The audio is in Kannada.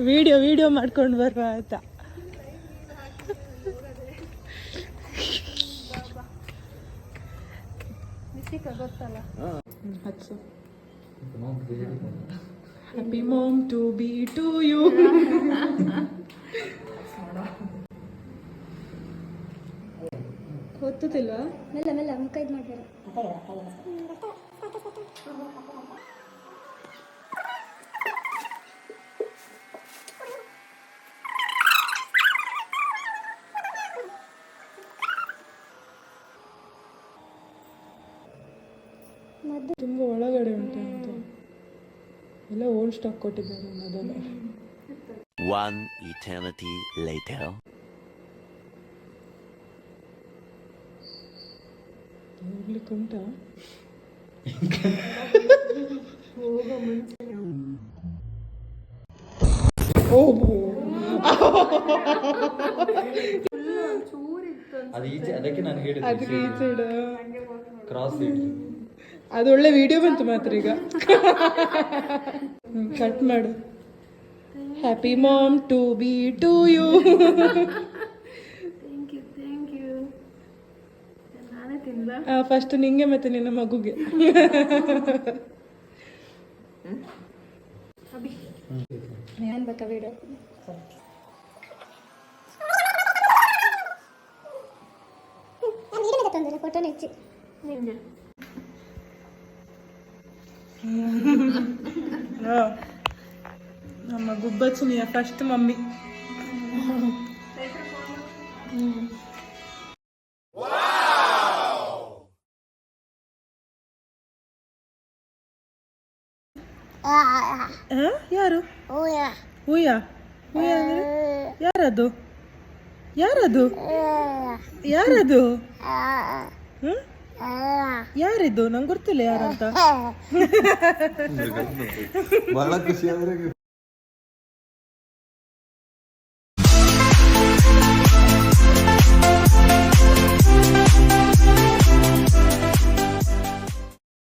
ವಿಡಿಯೋ ಮಾಡ್ಕೊಂಡು ಬರುವ ಅಂತ. ಗೊತ್ತಲ್ಲ. Happy mom to be to you. ಗೊತ್ತಿಲ್ವಾ? ಮೆಲ್ಲ ಮೆಲ್ಲ ಮುಖ ಇದು ಮಾಡ್ಬೇಡ. ತುಂಬ ಒಳಗಡೆ ಉಂಟಂತ ಎಲ್ಲ ಓಲ್ಡ್ ಸ್ಟಾಕ್ ಕೊಟ್ಟಿದ್ದಾರೆ ಅದನ್ನು. One eternity later. ಹೋಗ್ಲಿಕ್ಕೆ ಉಂಟಾ? ಅದಕ್ಕೆ ನಾನು ಹೇಳಿದೆ ಅದಕ್ಕೆ ಈ ಸೈಡ್ ಕ್ರಾಸ್ ಅದು ಒಳ್ಳೆ ವಿಡಿಯೋ ಬಂತು ಮಾತ್ರ ಈಗ. ಕಟ್ ಮಾಡು. Happy mom to be to you. Thank you. ನಾನೇ ತಿನ್ಲ ಫಸ್ಟ್ ನಿಂಗೆ ಮತ್ತೆ ನಿನ್ನ ಮಗುಗೆ. ಏನ್ ಬೇಕಾ ವಿಡಿಯೋ? ಫೋಟೋ ನೆಚ್ಚಿ ನಿಮಗೆ ನಮ್ಮ ಗುಬ್ಬಚ್ಚನಿಯ ಫಸ್ಟ್ ಮಮ್ಮಿ. ಯಾರು? ಹೂಯಾ ಅಂದ್ರೆ ಯಾರದು? ಯಾರದು? ಯಾರಿದು? ನಂಗೆ ಗೊತ್ತಿಲ್ಲ ಯಾರಂತ. ಬಹಳ ಖುಷಿ ಆದ್ರೆ